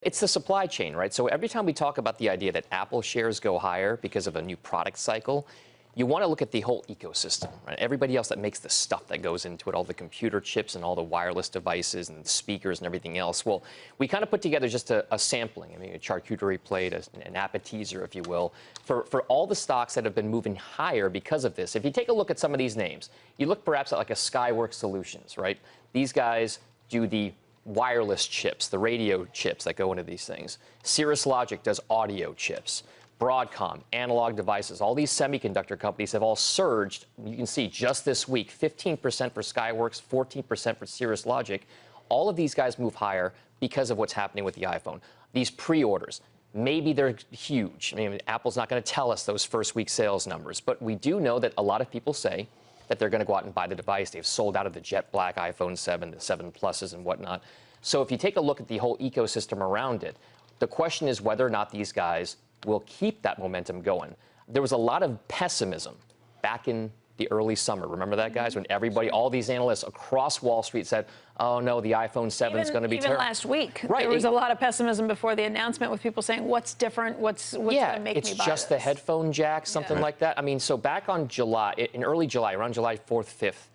It's the supply chain, right? So every time we talk about the idea that Apple shares go higher because of a new product cycle, you want to look at the whole ecosystem, right? Everybody else that makes the stuff that goes into it, all the computer chips and all the wireless devices and speakers and everything else. Well, we kind of put together just a sampling, I mean, a charcuterie plate, an appetizer, if you will, for all the stocks that have been moving higher because of this. If you take a look at some of these names, you look perhaps at like a Skyworks Solutions, right? These guys do the wireless chips, the radio chips that go into these things. Cirrus Logic does audio chips. Broadcom, analog devices, all these semiconductor companies have all surged. You can see just this week, 15% for Skyworks, 14% for Cirrus Logic. All of these guys move higher because of what's happening with the iPhone. These pre-orders, maybe they're huge. I mean, Apple's not going to tell us those first week sales numbers, but we do know that a lot of people say that they're going to go out and buy the device. They've sold out of the jet black iPhone 7, the 7 Pluses and whatnot. So if you take a look at the whole ecosystem around it, the question is whether or not these guys will keep that momentum going. There was a lot of pessimism back in the early summer. Remember that, guys? When everybody, all these analysts across Wall Street said, oh, no, the iPhone 7 is going to be terrible. Even last week, right. There was a lot of pessimism before the announcement with people saying, what's different? What's going to make me buy it's just the headphone jack, something like that. I mean, so back on July, in early July, around July 4th, 5th,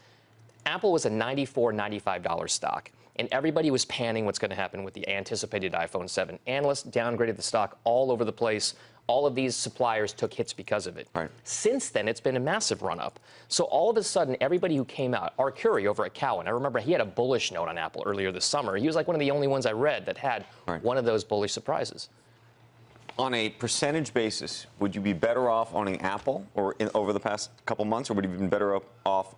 Apple was a $94, $95 stock. And everybody was panning what's going to happen with the anticipated iPhone 7. Analysts downgraded the stock all over the place. All of these suppliers took hits because of it. Right. Since then, it's been a massive run-up. So all of a sudden, everybody who came out, Arcuri over at Cowen, I remember he had a bullish note on Apple earlier this summer. He was like one of the only ones I read that had one of those bullish surprises. On a percentage basis, would you be better off owning Apple or over the past couple months, or would you be better off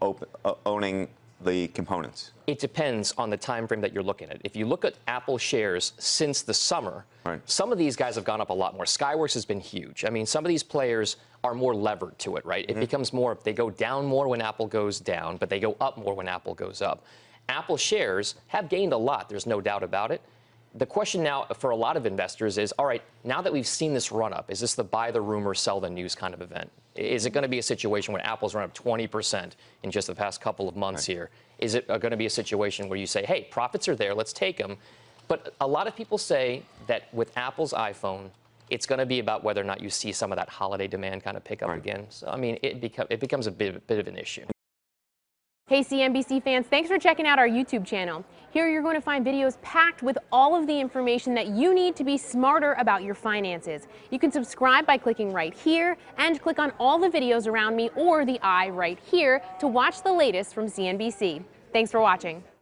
owning the components? It depends on the time frame that you're looking at. If you look at Apple shares since the summer, some of these guys have gone up a lot more. Skyworks has been huge. I mean, some of these players are more levered to it, right? It becomes more, they go down more when Apple goes down, but they go up more when Apple goes up. Apple shares have gained a lot, there's no doubt about it. The question now for a lot of investors is, all right, now that we've seen this run up, is this the buy the rumor, sell the news kind of event? Is it going to be a situation when Apple's run up 20% in just the past couple of months here? Is it going to be a situation where you say, hey, profits are there, let's take them? But a lot of people say that with Apple's iPhone, it's going to be about whether or not you see some of that holiday demand kind of pick up again. So, I mean, it becomes a bit of an issue. Hey CNBC fans, thanks for checking out our YouTube channel. Here you're going to find videos packed with all of the information that you need to be smarter about your finances. You can subscribe by clicking right here and click on all the videos around me or the I right here to watch the latest from CNBC. Thanks for watching.